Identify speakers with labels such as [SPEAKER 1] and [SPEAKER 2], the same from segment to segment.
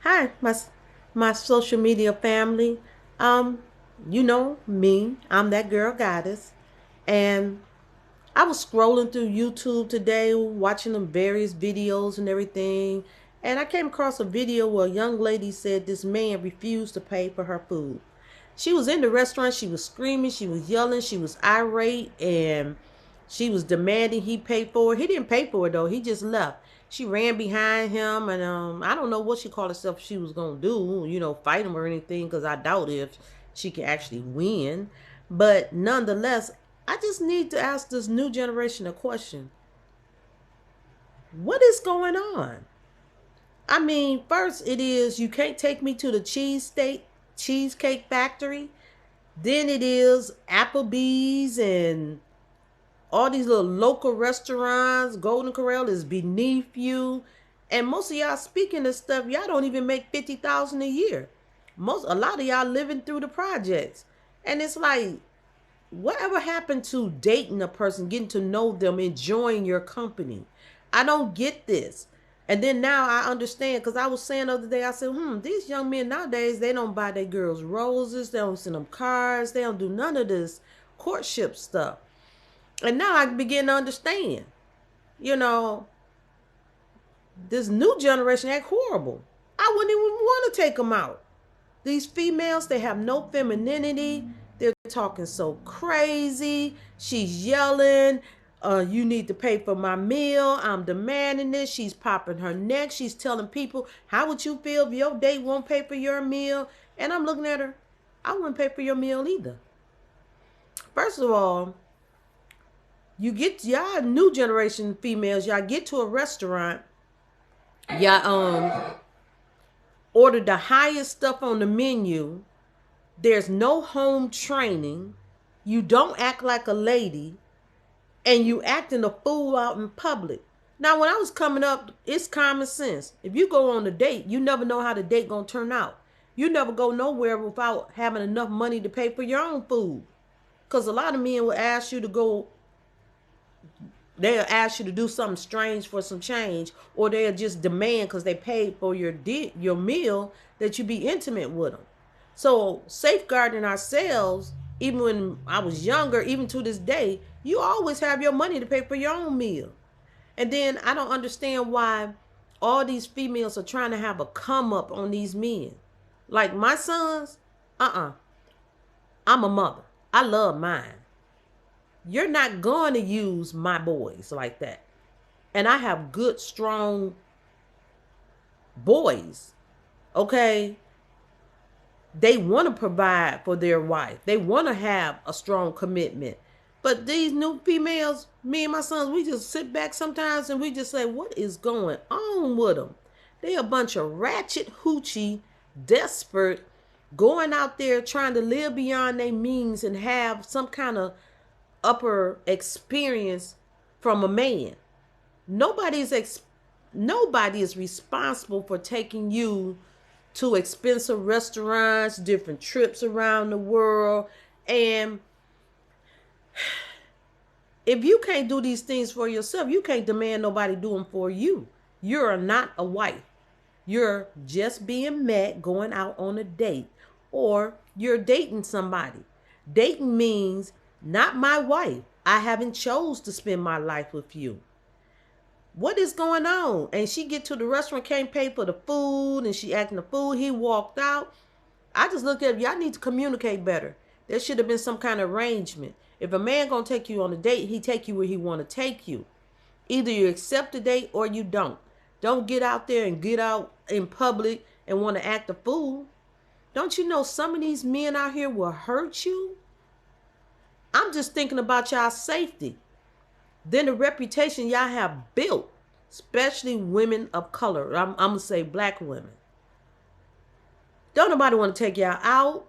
[SPEAKER 1] Hi, my social media family. Um, you know me. I'm that girl goddess, and I was scrolling through YouTube today, watching them various videos and everything, and I came across a video where a young lady said this man refused to pay for her food. She was in the restaurant, she was screaming, she was yelling, she was irate, and she was demanding he pay for it. He didn't pay for it though, he just left. She ran behind him, and I don't know what she called herself she was gonna do, fight him or anything, because I doubt if she can actually win. But nonetheless, I just need to ask this new generation a question. What is going on? I mean, first it is you can't take me to the cheesecake factory. Then it is Applebee's and all these little local restaurants. Golden Corral is beneath you. And most of y'all speaking of stuff, y'all don't even make 50,000 a year. A lot of y'all living through the projects. And it's like, whatever happened to dating a person, getting to know them, enjoying your company? I don't get this. And then now I understand, because I was saying the other day, I said, these young men nowadays, they don't buy their girls roses, they don't send them cards, they don't do none of this courtship stuff. And now I begin to understand, you know, this new generation act horrible. I wouldn't even want to take them out. These females, they have no femininity. They're talking so crazy. She's yelling, you need to pay for my meal. I'm demanding this. She's popping her neck. She's telling people, how would you feel if your date won't pay for your meal? And I'm looking at her, I wouldn't pay for your meal either. First of all, y'all new generation females, y'all get to a restaurant, y'all order the highest stuff on the menu. There's no home training. You don't act like a lady, and you acting a fool out in public. Now, when I was coming up, it's common sense. If you go on a date, you never know how the date gonna turn out. You never go nowhere without having enough money to pay for your own food. Because a lot of men will ask you to go, they'll ask you to do something strange for some change, or they'll just demand, because they paid for your meal, that you be intimate with them. So safeguarding ourselves, even when I was younger, even to this day, you always have your money to pay for your own meal. And then I don't understand why all these females are trying to have a come up on these men. Like my sons, I'm a mother. I love mine. You're not going to use my boys like that. And I have good, strong boys. Okay? They want to provide for their wife. They want to have a strong commitment. But these new females, me and my sons, we just sit back sometimes and we just say, what is going on with them? They a bunch of ratchet hoochie, desperate, going out there trying to live beyond their means and have some kind of upper experience from a man. Nobody is responsible for taking you to expensive restaurants, different trips around the world. And if you can't do these things for yourself, you can't demand nobody do them for you. You're not a wife. You're just being met, going out on a date, or you're dating somebody. Dating means not my wife. I haven't chose to spend my life with you. What is going on? And she get to the restaurant, can't pay for the food, and she acting the fool. He walked out. I just looked at y'all need to communicate better. There should have been some kind of arrangement. If a man gonna take you on a date, he take you where he want to take you. Either you accept the date or you don't. Don't get out there and get out in public and want to act a fool. Don't you know some of these men out here will hurt you? I'm just thinking about y'all safety. Then the reputation y'all have built, especially women of color. I'm going to say black women. Don't nobody want to take y'all out.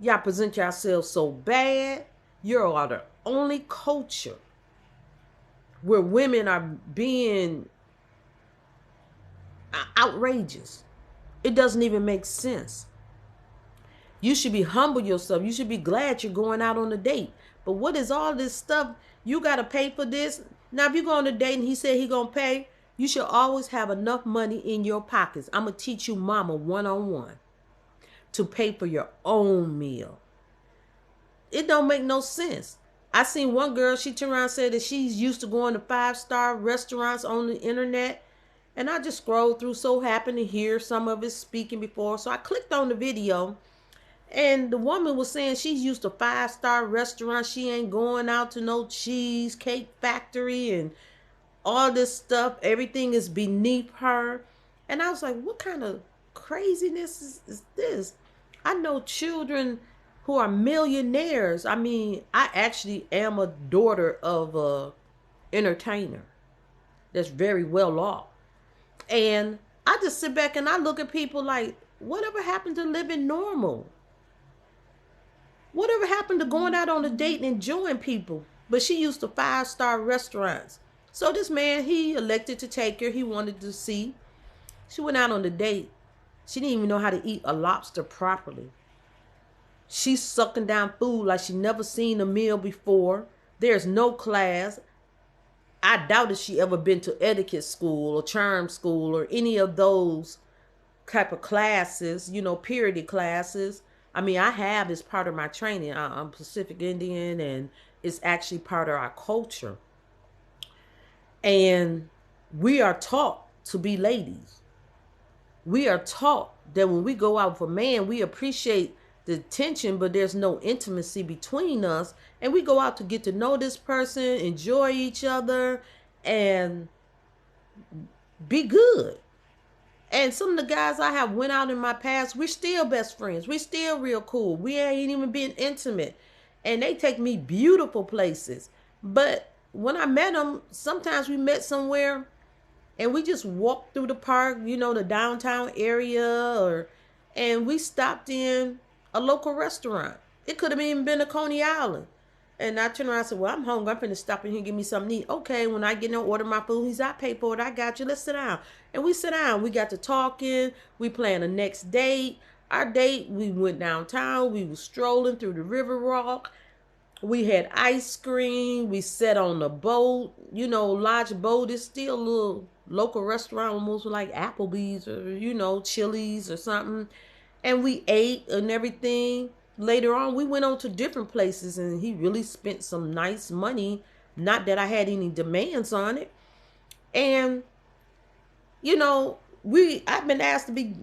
[SPEAKER 1] Y'all present yourselves so bad. You are the only culture where women are being outrageous. It doesn't even make sense. You should be humble yourself. You should be glad you're going out on a date. But what is all this stuff? You got to pay for this. Now, if you go on a date and he said he going to pay, You should always have enough money in your pockets. I'm going to teach you mama one-on-one to pay for your own meal. It don't make no sense. I seen one girl, she turned around and said that she's used to going to 5-star restaurants on the internet. And I just scrolled through, so happened to hear some of it speaking before. So I clicked on the video. And the woman was saying she's used to 5-star restaurants. She ain't going out to no cheesecake factory and all this stuff. Everything is beneath her. And I was like, what kind of craziness is this? I know children who are millionaires. I mean, I actually am a daughter of a entertainer that's very well off. And I just sit back and I look at people like, whatever happened to living normal? Whatever happened to going out on a date and enjoying people? But she used to 5-star restaurants. So this man, he elected to take her. He wanted to see. She went out on the date. She didn't even know how to eat a lobster properly. She's sucking down food like she never seen a meal before. There's no class. I doubt if she ever been to etiquette school or charm school or any of those type of classes, purity classes. I mean, I have as part of my training. I'm Pacific Indian, and it's actually part of our culture. And we are taught to be ladies. We are taught that when we go out for man, we appreciate the attention, but there's no intimacy between us. And we go out to get to know this person, enjoy each other, and be good. And some of the guys I have went out in my past, we're still best friends. We're still real cool. We ain't even been intimate. And they take me beautiful places. But when I met them, sometimes we met somewhere and we just walked through the park, the downtown area, and we stopped in a local restaurant. It could have even been a Coney Island. And I turned around and said, well, I'm hungry. I'm finna stop in here and give me something to eat. Okay, when I get in and order my food, he said, I pay for it. I got you. Let's sit down. And we sit down. We got to talking. We planned the next date. Our date, we went downtown. We was strolling through the river walk. We had ice cream. We sat on the boat. Lodge Boat is still a little local restaurant, almost like Applebee's or, Chili's or something. And we ate and everything. Later on, we went on to different places, and he really spent some nice money. Not that I had any demands on it. And, I've been asked to be,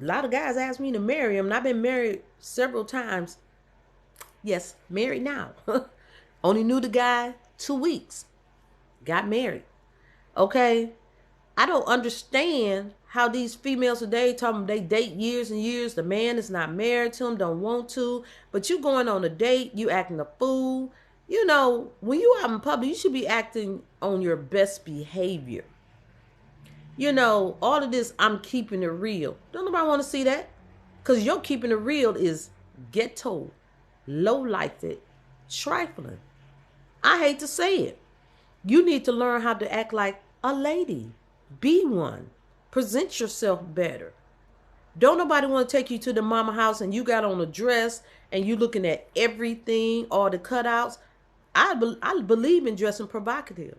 [SPEAKER 1] a lot of guys asked me to marry him, and I've been married several times. Yes, married now. Only knew the guy 2 weeks. Got married. Okay. I don't understand how these females today talking they date years and years. The man is not married to them, don't want to. But you going on a date, you acting a fool. When you out in public, you should be acting on your best behavior. All of this, I'm keeping it real. Don't nobody want to see that. Because your keeping it real is ghetto, low-lifed, trifling. I hate to say it. You need to learn how to act like a lady. Be one. Present yourself better. Don't nobody want to take you to the mama house and you got on a dress and you looking at everything, all the cutouts. I believe in dressing provocative.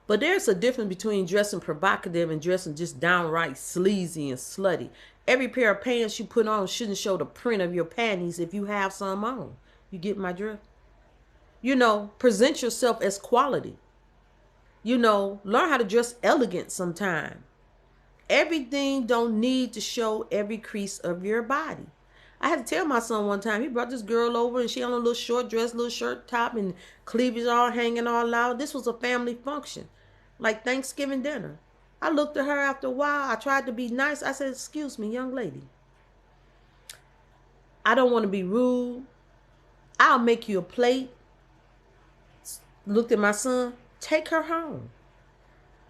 [SPEAKER 1] But there's a difference between dressing provocative and dressing just downright sleazy and slutty. Every pair of pants you put on shouldn't show the print of your panties if you have some on. You get my drift? Present yourself as quality. Learn how to dress elegant sometime. Everything don't need to show every crease of your body. I had to tell my son one time, he brought this girl over and she on a little short dress, little shirt top and cleavage all hanging all out. This was a family function, like Thanksgiving dinner. I looked at her after a while. I tried to be nice. I said, excuse me, young lady. I don't want to be rude. I'll make you a plate. Looked at my son. Take her home.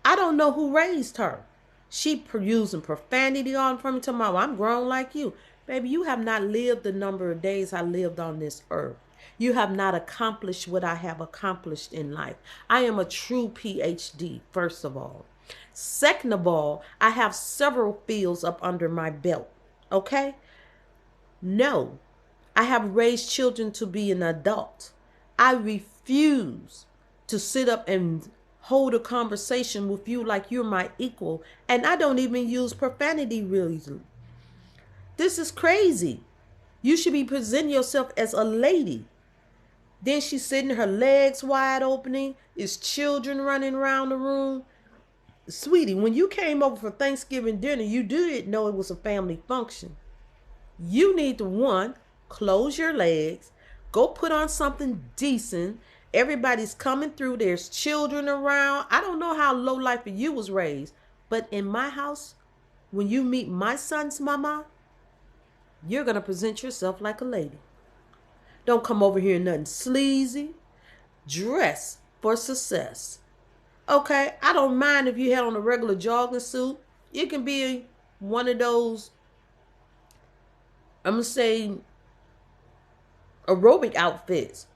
[SPEAKER 1] I don't know who raised her. She using profanity on from me to my, I'm grown like you. Baby, you have not lived the number of days I lived on this earth. You have not accomplished what I have accomplished in life. I am a true PhD, first of all. Second of all, I have several fields up under my belt. Okay? No, I have raised children to be an adult. I refuse to sit up and hold a conversation with you like you're my equal. And I don't even use profanity really. This is crazy. You should be presenting yourself as a lady. Then she's sitting, her legs wide opening. It's children running around the room. Sweetie, when you came over for Thanksgiving dinner, you didn't know it was a family function. You need to, one, close your legs, go put on something decent. Everybody's coming through. There's children around. I don't know how low life you was raised, but in my house, when you meet my son's mama, you're going to present yourself like a lady. Don't come over here nothing sleazy. Dress for success. Okay, I don't mind if you had on a regular jogging suit. It can be one of those, I'm going to say, aerobic outfits.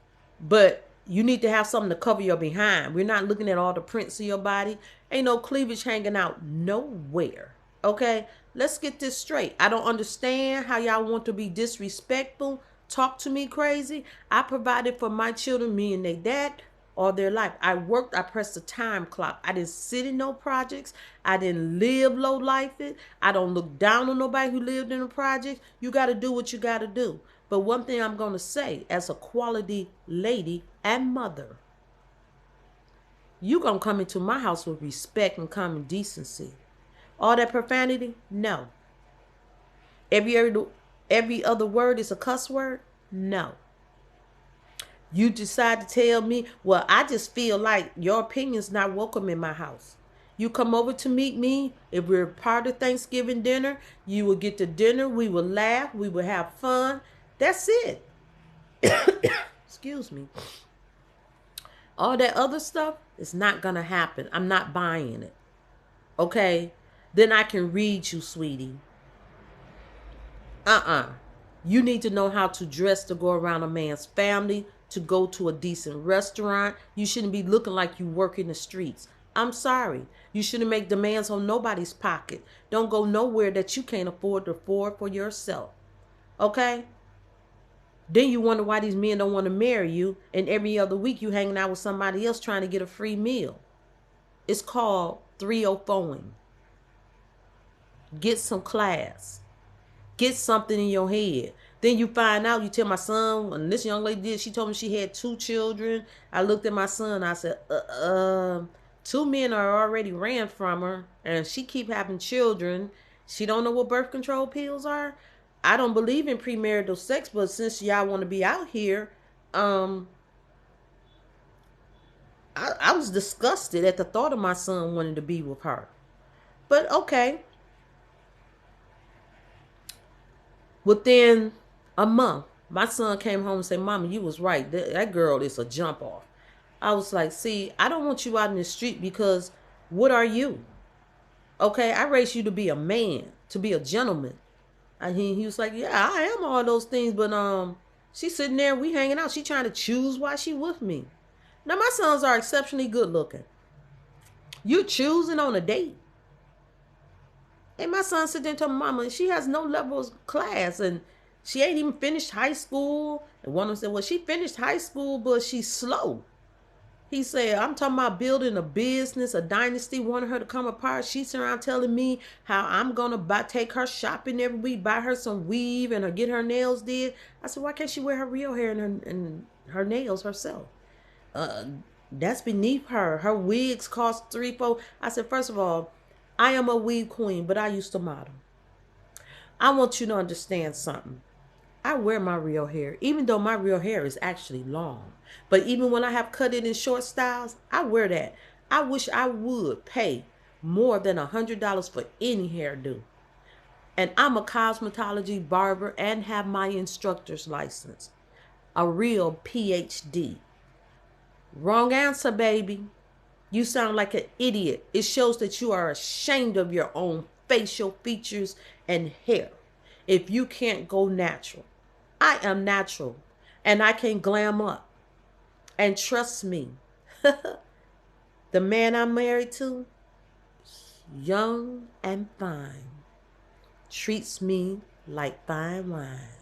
[SPEAKER 1] But you need to have something to cover your behind. We're not looking at all the prints of your body. Ain't no cleavage hanging out nowhere. Okay, let's get this straight. I don't understand how y'all want to be disrespectful. Talk to me crazy. I provided for my children, me and their dad, all their life. I worked, I pressed the time clock. I didn't sit in no projects. I didn't live low life it. I don't look down on nobody who lived in a project. You got to do what you got to do. But one thing I'm going to say, as a quality lady and mother, you going to come into my house with respect and common decency. All that profanity? No. Every other word is a cuss word? No. You decide to tell me, well, I just feel like your opinion's not welcome in my house. You come over to meet me. If we're part of Thanksgiving dinner, you will get to dinner. We will laugh. We will have fun. That's it. Excuse me. All that other stuff is not going to happen. I'm not buying it. Okay? Then I can read you, sweetie. You need to know how to dress to go around a man's family, to go to a decent restaurant. You shouldn't be looking like you work in the streets. I'm sorry. You shouldn't make demands on nobody's pocket. Don't go nowhere that you can't afford for yourself. Okay? Then you wonder why these men don't want to marry you, and every other week you hanging out with somebody else trying to get a free meal. It's called 304ing. Get some class. Get something in your head. Then you find out, you tell my son, and this young lady did, she told me she had 2 children. I looked at my son, I said, 2 men are already ran from her, and she keep having children. She don't know what birth control pills are. I don't believe in premarital sex, but since y'all want to be out here, I was disgusted at the thought of my son wanting to be with her. But okay. Within a month, my son came home and said, Mama, you was right. That girl is a jump off. I was like, see, I don't want you out in the street because what are you? Okay, I raised you to be a man, to be a gentleman. And he was like, yeah, I am all those things, but she's sitting there, we hanging out. She trying to choose why she with me. Now, my sons are exceptionally good looking. You choosing on a date. And my son sit there and told my mama, she has no level of class, and she ain't even finished high school. And one of them said, well, she finished high school, but she's slow. He said, I'm talking about building a business, a dynasty, wanting her to come apart. She's around telling me how I'm going to take her shopping every week, buy her some weave and get her nails did. I said, why can't she wear her real hair and her nails herself? That's beneath her. Her wigs cost $3, $4. I said, first of all, I am a weave queen, but I used to model. I want you to understand something. I wear my real hair, even though my real hair is actually long. But even when I have cut it in short styles, I wear that. I wish I would pay more than $100 for any hairdo. And I'm a cosmetology barber and have my instructor's license. A real PhD. Wrong answer, baby. You sound like an idiot. It shows that you are ashamed of your own facial features and hair. If you can't go natural. I am natural and I can glam up. And trust me, the man I'm married to, young and fine, treats me like fine wine.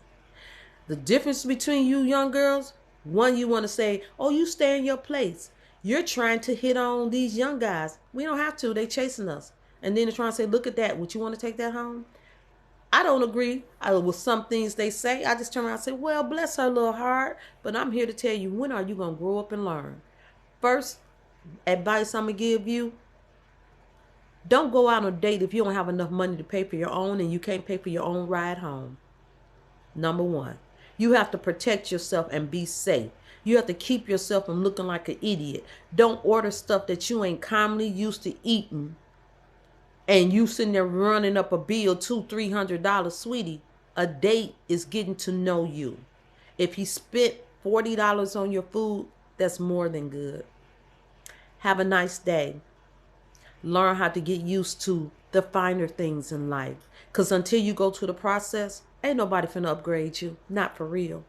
[SPEAKER 1] The difference between you young girls, one, you want to say, oh, you stay in your place. You're trying to hit on these young guys. We don't have to. They chasing us. And then they're trying to say, look at that. Would you want to take that home? I don't agree with some things they say. I just turn around and say, well, bless her little heart. But I'm here to tell you, when are you going to grow up and learn? First advice I'm going to give you, don't go out on a date if you don't have enough money to pay for your own and you can't pay for your own ride home. Number one, you have to protect yourself and be safe. You have to keep yourself from looking like an idiot. Don't order stuff that you ain't commonly used to eating. And you sitting there running up a bill, $200-300, sweetie. A date is getting to know you. If he spent $40 on your food, that's more than good. Have a nice day. Learn how to get used to the finer things in life. Because until you go through the process, ain't nobody finna upgrade you. Not for real.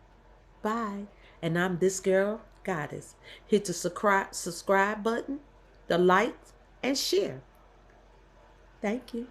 [SPEAKER 1] Bye. And I'm this girl, Goddess. Hit the subscribe button, the like, and share. Thank you.